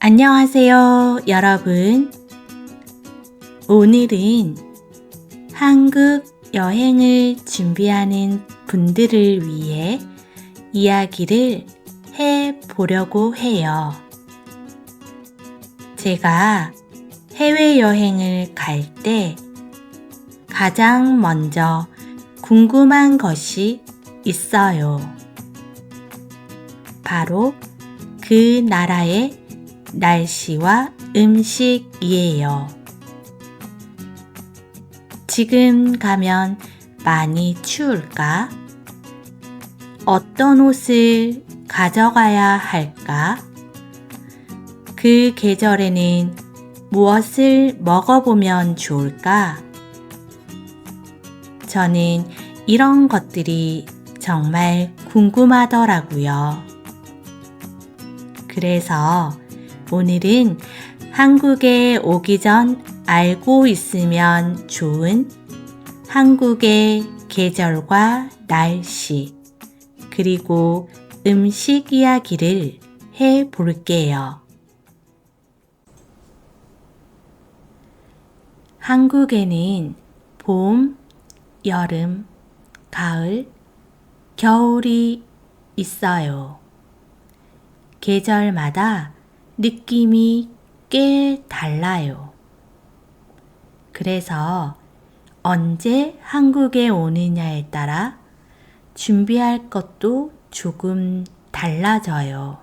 안녕하세요, 여러분. 오늘은 한국 여행을 준비하는 분들을 위해 이야기를 해 보려고 해요. 제가 해외여행을 갈 때 가장 먼저 궁금한 것이 있어요. 바로 그 나라의 날씨와 음식이에요. 지금 가면 많이 추울까? 어떤 옷을 가져가야 할까? 그 계절에는 무엇을 먹어보면 좋을까? 저는 이런 것들이 정말 궁금하더라고요. 그래서 오늘은 한국에 오기 전 알고 있으면 좋은 한국의 계절과 날씨, 그리고 음식 이야기를 해 볼게요. 한국에는 봄, 여름, 가을, 겨울이 있어요. 계절마다 느낌이 꽤 달라요. 그래서 언제 한국에 오느냐에 따라 준비할 것도 조금 달라져요.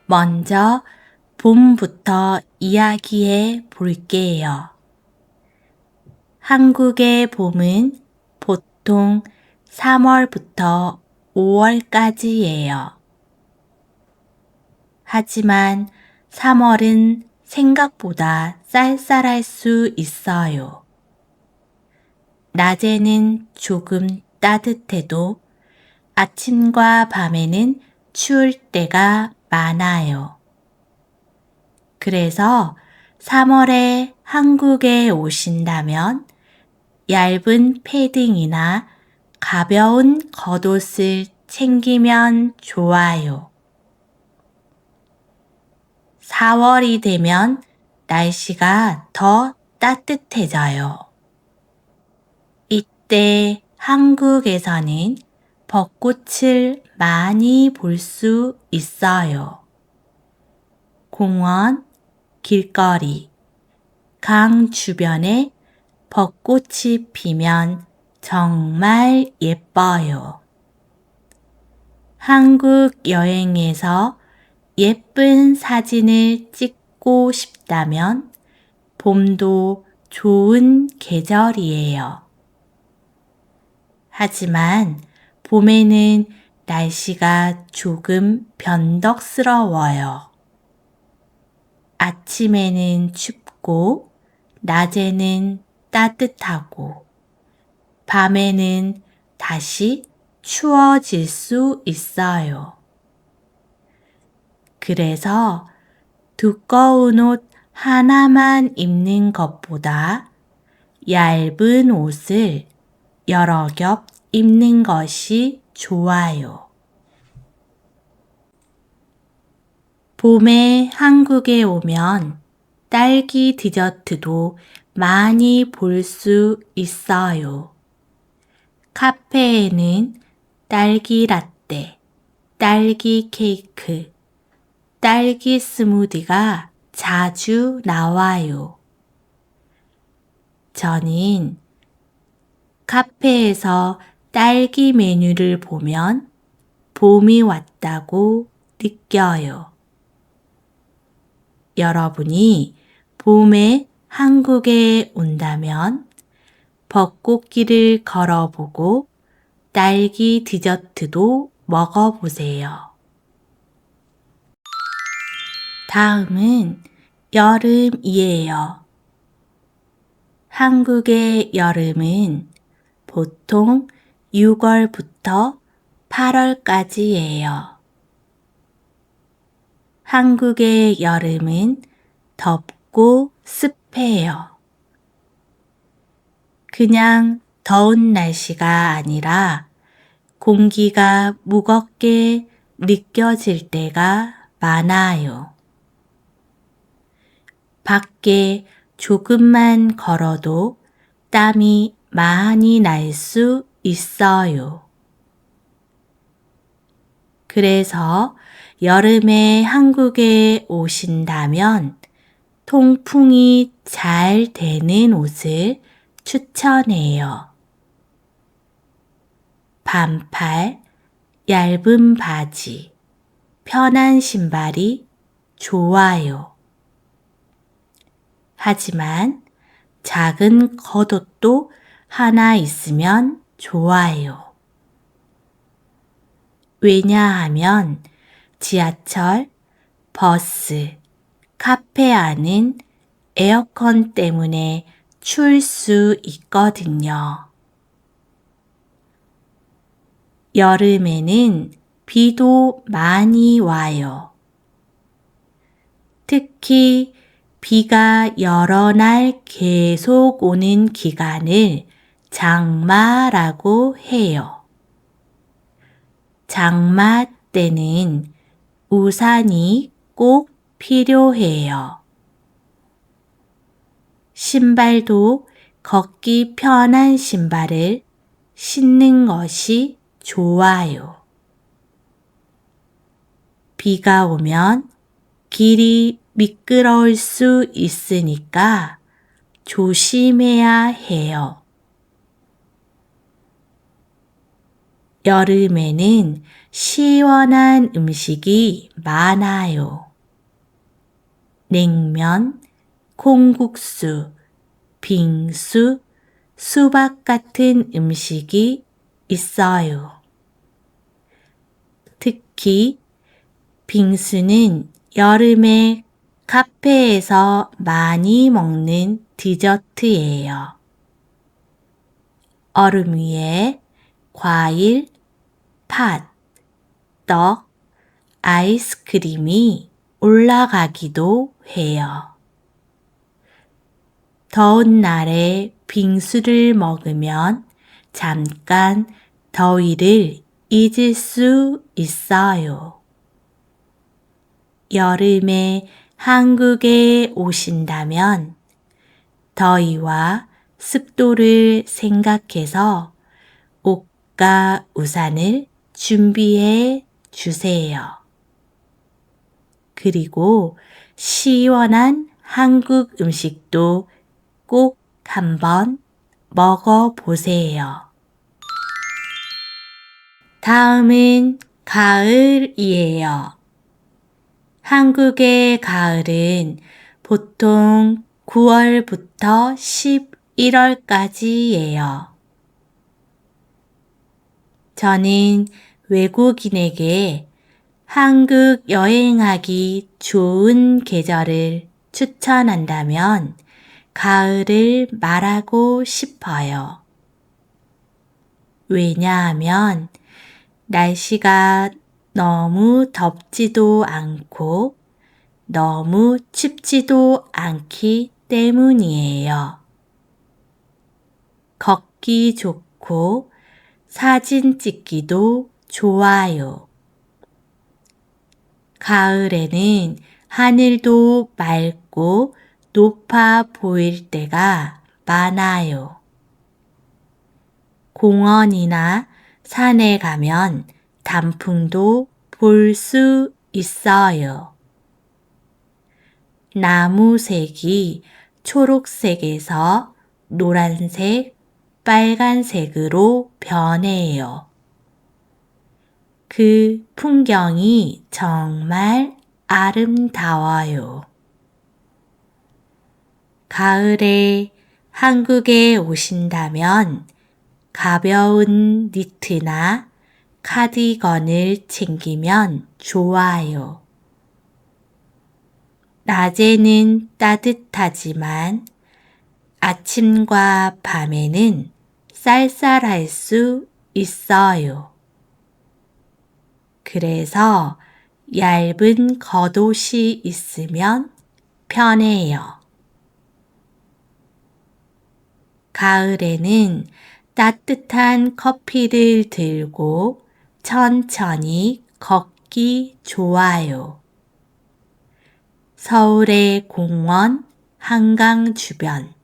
먼저 봄부터 이야기해 볼게요. 한국의 봄은 보통 3월부터 5월까지예요. 하지만 3월은 생각보다 쌀쌀할 수 있어요. 낮에는 조금 따뜻해도 아침과 밤에는 추울 때가 많아요. 그래서 3월에 한국에 오신다면 얇은 패딩이나 가벼운 겉옷을 챙기면 좋아요. 4월이 되면 날씨가 더 따뜻해져요. 이때 한국에서는 벚꽃을 많이 볼 수 있어요. 공원, 길거리, 강 주변에 벚꽃이 피면 정말 예뻐요. 한국 여행에서 예쁜 사진을 찍고 싶다면 봄도 좋은 계절이에요. 하지만 봄에는 날씨가 조금 변덕스러워요. 아침에는 춥고 낮에는 따뜻하고 밤에는 다시 추워질 수 있어요. 그래서 두꺼운 옷 하나만 입는 것보다 얇은 옷을 여러 겹 입는 것이 좋아요. 봄에 한국에 오면 딸기 디저트도 많이 볼 수 있어요. 카페에는 딸기 라떼, 딸기 케이크, 딸기 스무디가 자주 나와요. 저는 카페에서 딸기 메뉴를 보면 봄이 왔다고 느껴요. 여러분이 봄에 한국에 온다면 벚꽃길을 걸어보고 딸기 디저트도 먹어보세요. 다음은 여름이에요. 한국의 여름은 보통 6월부터 8월까지예요. 한국의 여름은 덥고 습해요. 그냥 더운 날씨가 아니라 공기가 무겁게 느껴질 때가 많아요. 밖에 조금만 걸어도 땀이 많이 날 수 있어요. 그래서 여름에 한국에 오신다면 통풍이 잘 되는 옷을 추천해요. 반팔, 얇은 바지, 편한 신발이 좋아요. 하지만 작은 겉옷도 하나 있으면 좋아요. 왜냐하면 지하철, 버스, 카페 안은 에어컨 때문에 추울 수 있거든요. 여름에는 비도 많이 와요. 특히 비가 여러 날 계속 오는 기간을 장마라고 해요. 장마 때는 우산이 꼭 필요해요. 신발도 걷기 편한 신발을 신는 것이 좋아요. 비가 오면 길이 미끄러울 수 있으니까 조심해야 해요. 여름에는 시원한 음식이 많아요. 냉면, 콩국수, 빙수, 수박 같은 음식이 있어요. 특히 빙수는 여름에 카페에서 많이 먹는 디저트예요. 얼음 위에 과일, 팥, 떡, 아이스크림이 올라가기도 해요. 더운 날에 빙수를 먹으면 잠깐 더위를 잊을 수 있어요. 여름에 한국에 오신다면 더위와 습도를 생각해서 옷과 우산을 준비해 주세요. 그리고 시원한 한국 음식도 꼭 한번 먹어보세요. 다음은 가을이에요. 한국의 가을은 보통 9월부터 11월까지예요. 저는 외국인에게 한국 여행하기 좋은 계절을 추천한다면 가을을 말하고 싶어요. 왜냐하면 날씨가 너무 덥지도 않고 너무 춥지도 않기 때문이에요. 걷기 좋고 사진 찍기도 좋아요. 가을에는 하늘도 맑고 높아 보일 때가 많아요. 공원이나 산에 가면 단풍도 볼 수 있어요. 나무색이 초록색에서 노란색, 빨간색으로 변해요. 그 풍경이 정말 아름다워요. 가을에 한국에 오신다면 가벼운 니트나 카디건을 챙기면 좋아요. 낮에는 따뜻하지만 아침과 밤에는 쌀쌀할 수 있어요. 그래서 얇은 겉옷이 있으면 편해요. 가을에는 따뜻한 커피를 들고 천천히 걷기 걷기 좋아요. 서울의 공원, 한강 주변,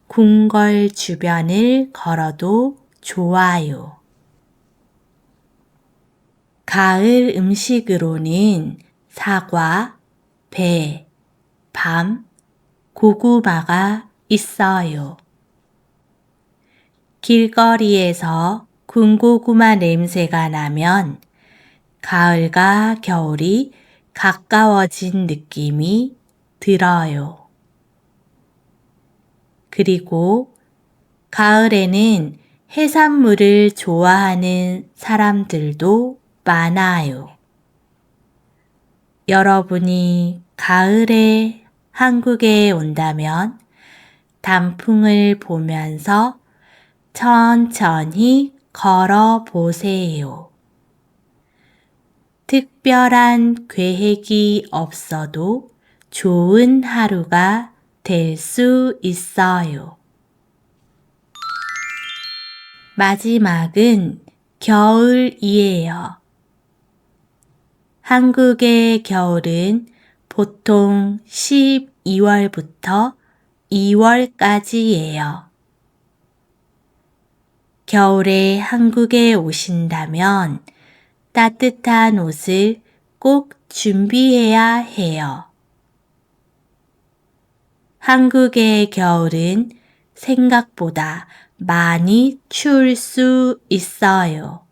궁궐 주변을 걸어도 좋아요. 가을 음식으로는 사과, 배, 밤, 고구마가 있어요. 길거리에서 군고구마 냄새가 나면 가을과 겨울이 가까워진 느낌이 들어요. 그리고 가을에는 해산물을 좋아하는 사람들도 많아요. 여러분이 가을에 한국에 온다면 단풍을 보면서 천천히 걸어 보세요. 특별한 계획이 없어도 좋은 하루가 될 수 있어요. 마지막은 겨울이에요. 한국의 겨울은 보통 12월부터 2월까지예요. 겨울에 한국에 오신다면 따뜻한 옷을 꼭 준비해야 해요. 한국의 겨울은 생각보다 많이 추울 수 있어요.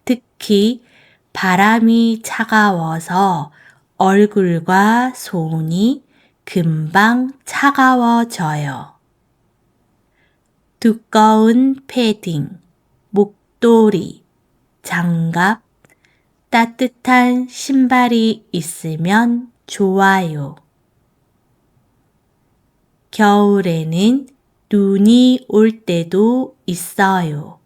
특히 바람이 차가워서 얼굴과 손이 금방 차가워져요. 두꺼운 패딩, 목도리, 장갑, 따뜻한 신발이 있으면 좋아요. 겨울에는 눈이 올 때도 있어요.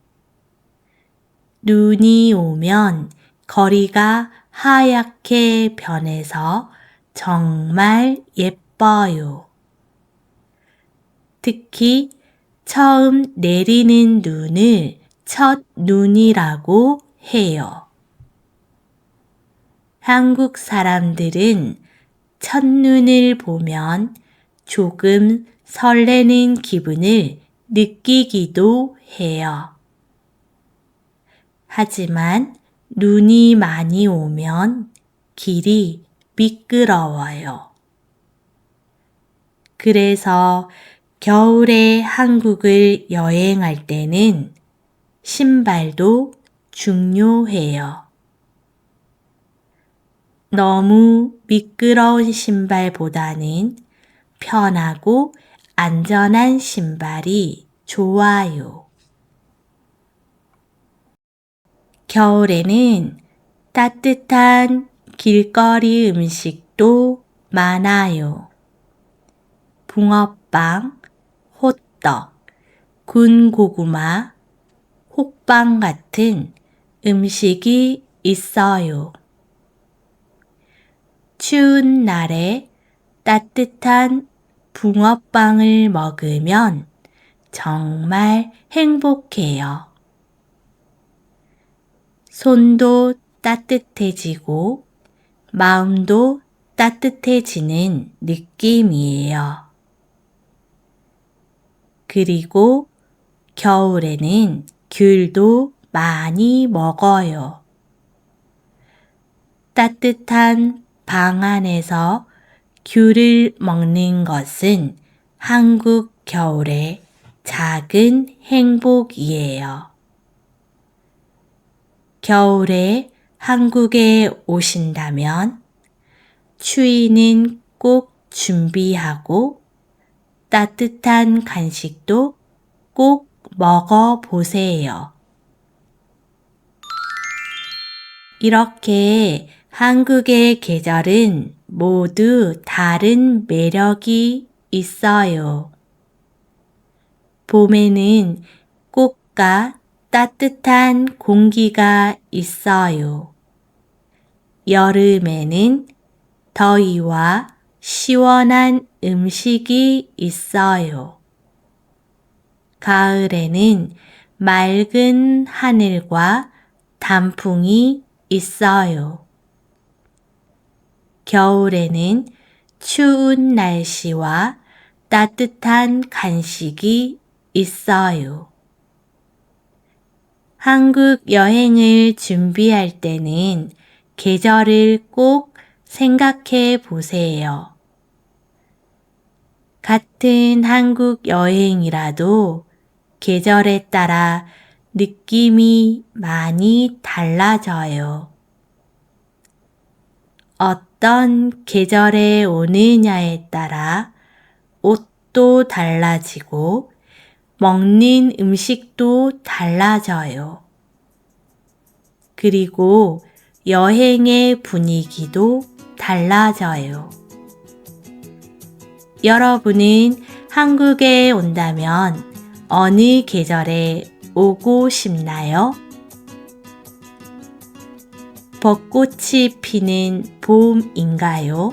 눈이 오면 거리가 하얗게 변해서 정말 예뻐요. 특히 처음 내리는 눈을 첫 눈이라고 해요. 한국 사람들은 첫눈을 보면 조금 설레는 기분을 느끼기도 해요. 하지만 눈이 많이 오면 길이 미끄러워요. 그래서 겨울에 한국을 여행할 때는 신발도 중요해요. 너무 미끄러운 신발보다는 편하고 안전한 신발이 좋아요. 겨울에는 따뜻한 길거리 음식도 많아요. 붕어빵, 호떡, 군고구마, 호빵 같은 음식이 있어요. 추운 날에 따뜻한 붕어빵을 먹으면 정말 행복해요. 손도 따뜻해지고 마음도 따뜻해지는 느낌이에요. 그리고 겨울에는 귤도 많이 먹어요. 따뜻한 방 안에서 귤을 먹는 것은 한국 겨울의 작은 행복이에요. 겨울에 한국에 오신다면 추위는 꼭 준비하고 따뜻한 간식도 꼭 먹어보세요. 이렇게 한국의 계절은 모두 다른 매력이 있어요. 봄에는 꽃과 따뜻한 공기가 있어요. 여름에는 더위와 시원한 음식이 있어요. 가을에는 맑은 하늘과 단풍이 있어요. 겨울에는 추운 날씨와 따뜻한 간식이 있어요. 한국 여행을 준비할 때는 계절을 꼭 생각해 보세요. 같은 한국 여행이라도 계절에 따라 느낌이 많이 달라져요. 어떤 계절에 오느냐에 따라 옷도 달라지고 먹는 음식도 달라져요. 그리고 여행의 분위기도 달라져요. 여러분은 한국에 온다면 어느 계절에 오고 싶나요? 벚꽃이 피는 봄인가요?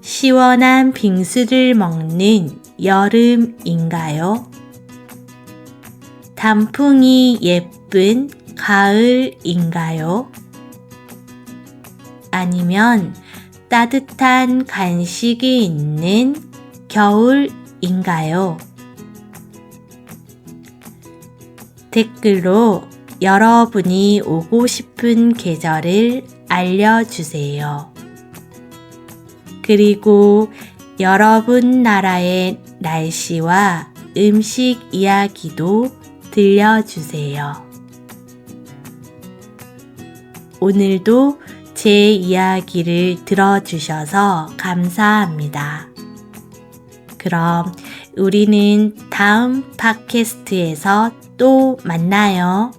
시원한 빙수를 먹는 여름인가요? 단풍이 예쁜 가을인가요? 아니면 따뜻한 간식이 있는 겨울인가요? 댓글로 여러분이 오고 싶은 계절을 알려주세요. 그리고 여러분 나라의 날씨와 음식 이야기도 들려주세요. 오늘도 제 이야기를 들어주셔서 감사합니다. 그럼 우리는 다음 팟캐스트에서 또 만나요.